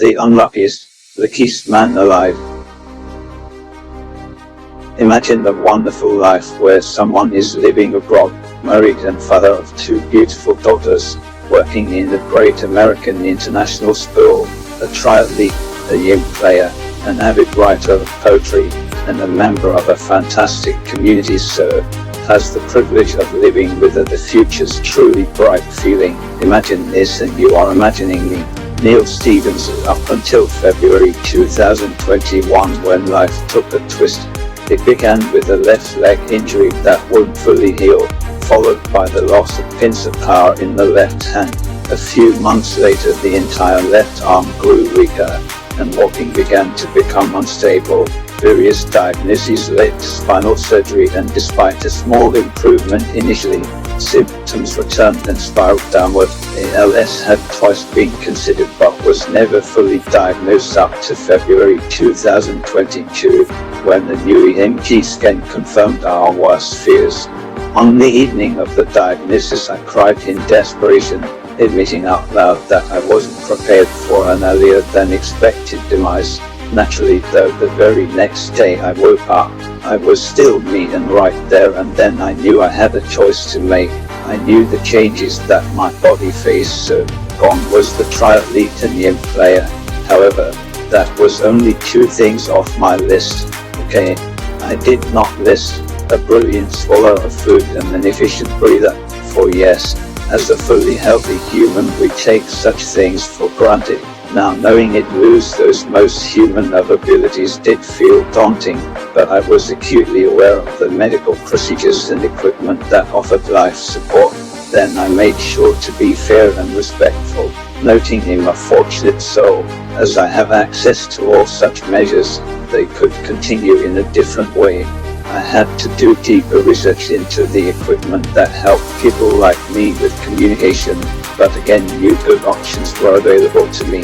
The unluckiest, luckiest man alive. Imagine a wonderful life where someone is living abroad, married and father of 2 beautiful daughters, working in a great American international school, a triathlete, a young player, an avid writer of poetry, and a member of a fantastic community, sir. Has the privilege of living with the future's truly bright feeling. Imagine this and you are imagining me. Neil Stevens up until February 2021 when life took a twist. It began with a left leg injury that wouldn't fully heal, followed by the loss of pinch of power in the left hand. A few months later the entire left arm grew weaker, and walking began to become unstable. Various diagnoses led to spinal surgery, and despite a small improvement initially, symptoms returned and spiraled downward. ALS had twice been considered but was never fully diagnosed up to February 2022, when the new EMG scan confirmed our worst fears. On the evening of the diagnosis I cried in desperation, admitting out loud that I wasn't prepared for an earlier than expected demise. Naturally though, the very next day I woke up, I was still me, and right there and then I knew I had a choice to make. I knew the changes that my body faced, so gone was the triathlete and young player. However, that was only 2 things off my list. Okay, I did not list a brilliant swallower of food and an efficient breather, for yes, as a fully healthy human we take such things for granted. Now knowing it lose those most human of abilities did feel daunting, but I was acutely aware of the medical procedures and equipment that offered life support. Then I made sure to be fair and respectful, noting him a fortunate soul, as I have access to all such measures. They could continue in a different way. I had to do deeper research into the equipment that helped people like me with communication, but again new good options were available to me.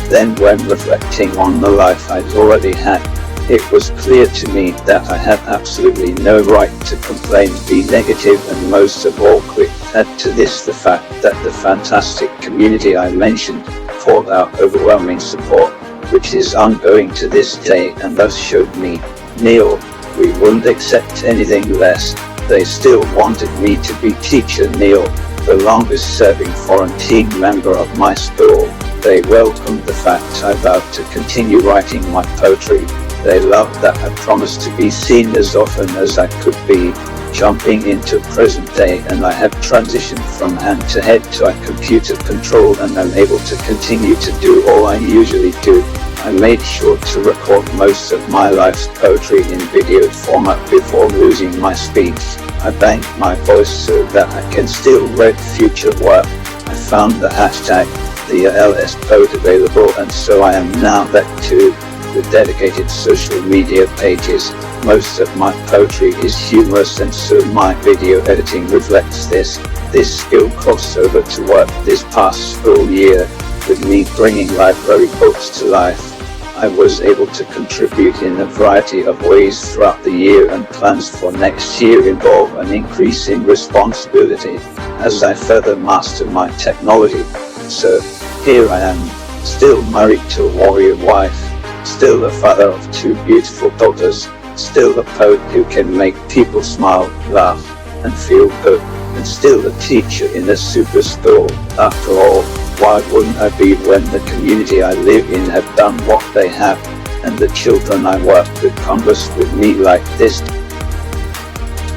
Then when reflecting on the life I'd already had, it was clear to me that I had absolutely no right to complain, be negative, and most of all quit. Add to this the fact that the fantastic community I mentioned poured out overwhelming support, which is ongoing to this day, and thus showed me, Neil, we wouldn't accept anything less. They still wanted me to be teacher Neil, the longest serving foreign team member of my school. They welcomed the fact I vowed to continue writing my poetry. They loved that I promised to be seen as often as I could be. Jumping into present day, and I have transitioned from hand to head to a computer control, and I'm able to continue to do all I usually do. I made sure to record most of my life's poetry in video format before losing my speech. I banked my voice so that I can still read future work. I found the hashtag, the ALS poet, available, and so I am now that too, with dedicated social media pages. Most of my poetry is humorous, and so my video editing reflects this. This skill crossed over to work this past school year, with me bringing library books to life. I was able to contribute in a variety of ways throughout the year, and plans for next year involve an increase in responsibility as I further master my technology. So here I am, still married to a warrior wife, still a father of 2 beautiful daughters, still a poet who can make people smile, laugh, and feel good, and still a teacher in a super school. After all, why wouldn't I be when the community I live in have done what they have, and the children I work with converse with me like this?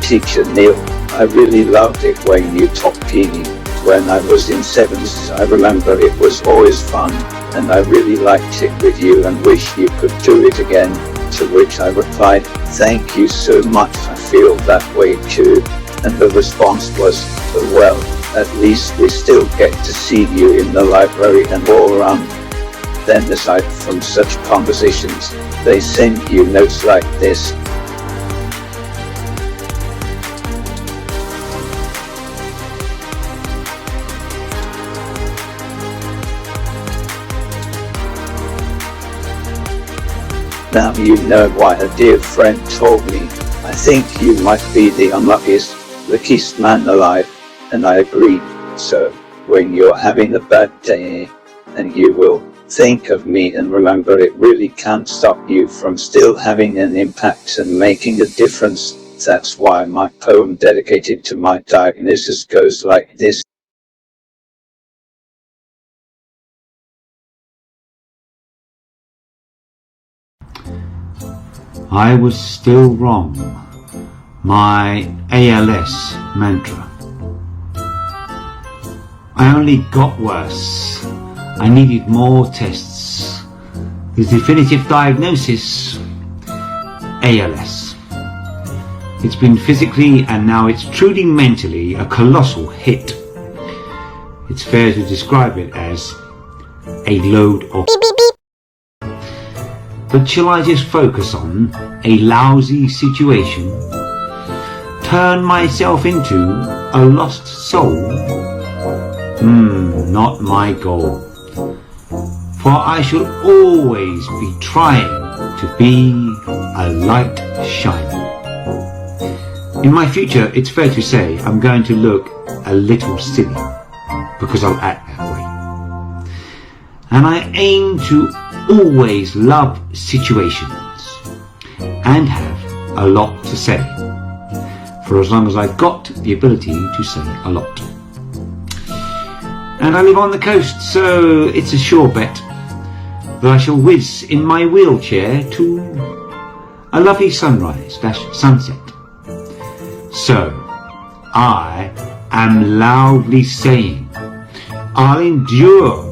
Teacher Neil, I really loved it when you taught PE. When I was in 7th, I remember it was always fun, and I really liked it with you and wish you could do it again. To which I replied, thank you so much, I feel that way too. And the response was, well, at least we still get to see you in the library and all around. Then aside from such conversations, they send you notes like this. Now you know why a dear friend told me, I think you might be the unluckiest, luckiest man alive, and I agreed. So, when you're having a bad day, and you will, think of me and remember it really can't stop you from still having an impact and making a difference. That's why my poem dedicated to my diagnosis goes like this. I was still wrong. My ALS mantra. I only got worse. I needed more tests. The definitive diagnosis, ALS. It's been physically and now it's truly mentally a colossal hit. It's fair to describe it as a load of beep, beep, beep. But shall I just focus on a lousy situation? Turn myself into a lost soul? Not my goal. For I shall always be trying to be a light shining. In my future, it's fair to say I'm going to look a little silly because I'll act that way. And I aim to always love situations and have a lot to say, for as long as I've got the ability to say a lot. And I live on the coast, so it's a sure bet that I shall whiz in my wheelchair to a lovely sunrise/sunset. So I am loudly saying I'll endure,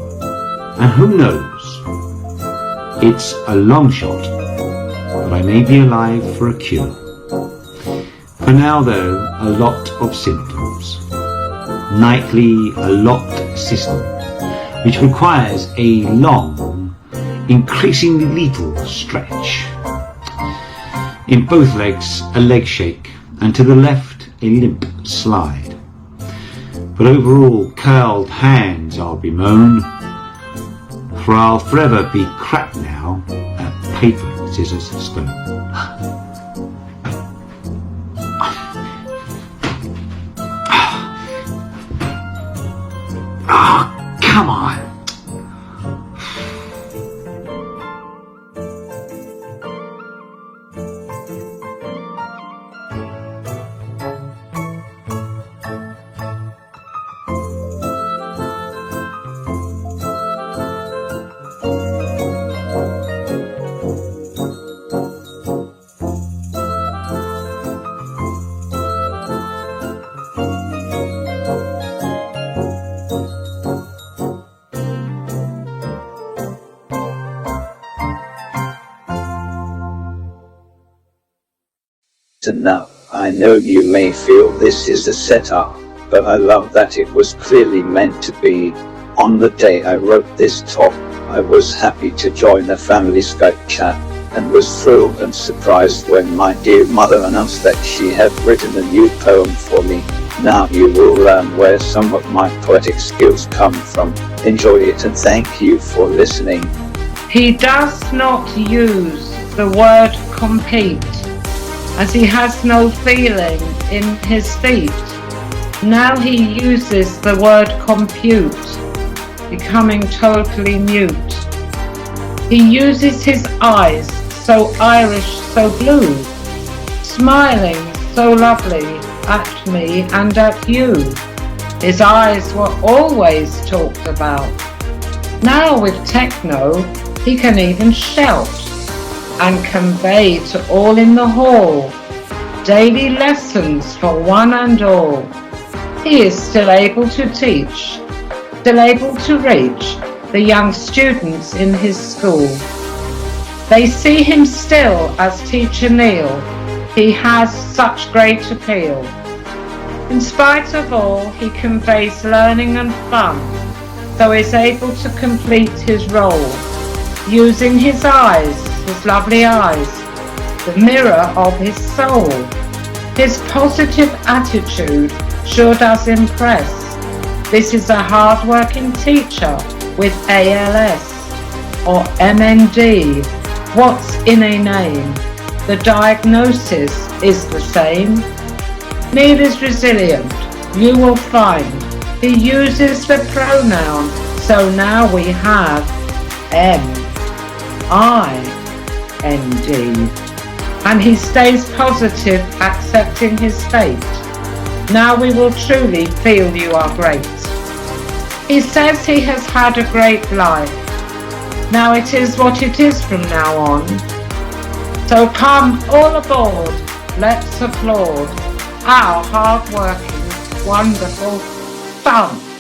and who knows, it's a long shot, but I may be alive for a cure. For now though, a lot of symptoms. Nightly a locked system, which requires a long, increasingly lethal stretch. In both legs, a leg shake, and to the left, a limp slide. But overall, curled hands I'll bemoan, for I'll forever be crap now at paper, scissors, stone. Come on. And now, I know you may feel this is a setup, but I love that it was clearly meant to be. On the day I wrote this talk, I was happy to join a family Skype chat, and was thrilled and surprised when my dear mother announced that she had written a new poem for me. Now you will learn where some of my poetic skills come from. Enjoy it and thank you for listening. He does not use the word compete, as he has no feeling in his feet. Now he uses the word compute, becoming totally mute. He uses his eyes, so Irish, so blue, smiling so lovely at me and at you. His eyes were always talked about. Now with techno, he can even shout and convey to all in the hall daily lessons for one and all. He is still able to teach, still able to reach the young students in his school. They see him still as Teacher Neil. He has such great appeal. In spite of all, he conveys learning and fun, so is able to complete his role, using his eyes, his lovely eyes, the mirror of his soul. His positive attitude sure does impress. This is a hard-working teacher with ALS or MND. What's in a name? The diagnosis is the same. Neil is resilient, you will find. He uses the pronoun, so now we have And he stays positive, accepting his fate. Now we will truly feel you are great. He says he has had a great life. Now it is what it is from now on. So come all aboard, let's applaud our hard-working, wonderful son.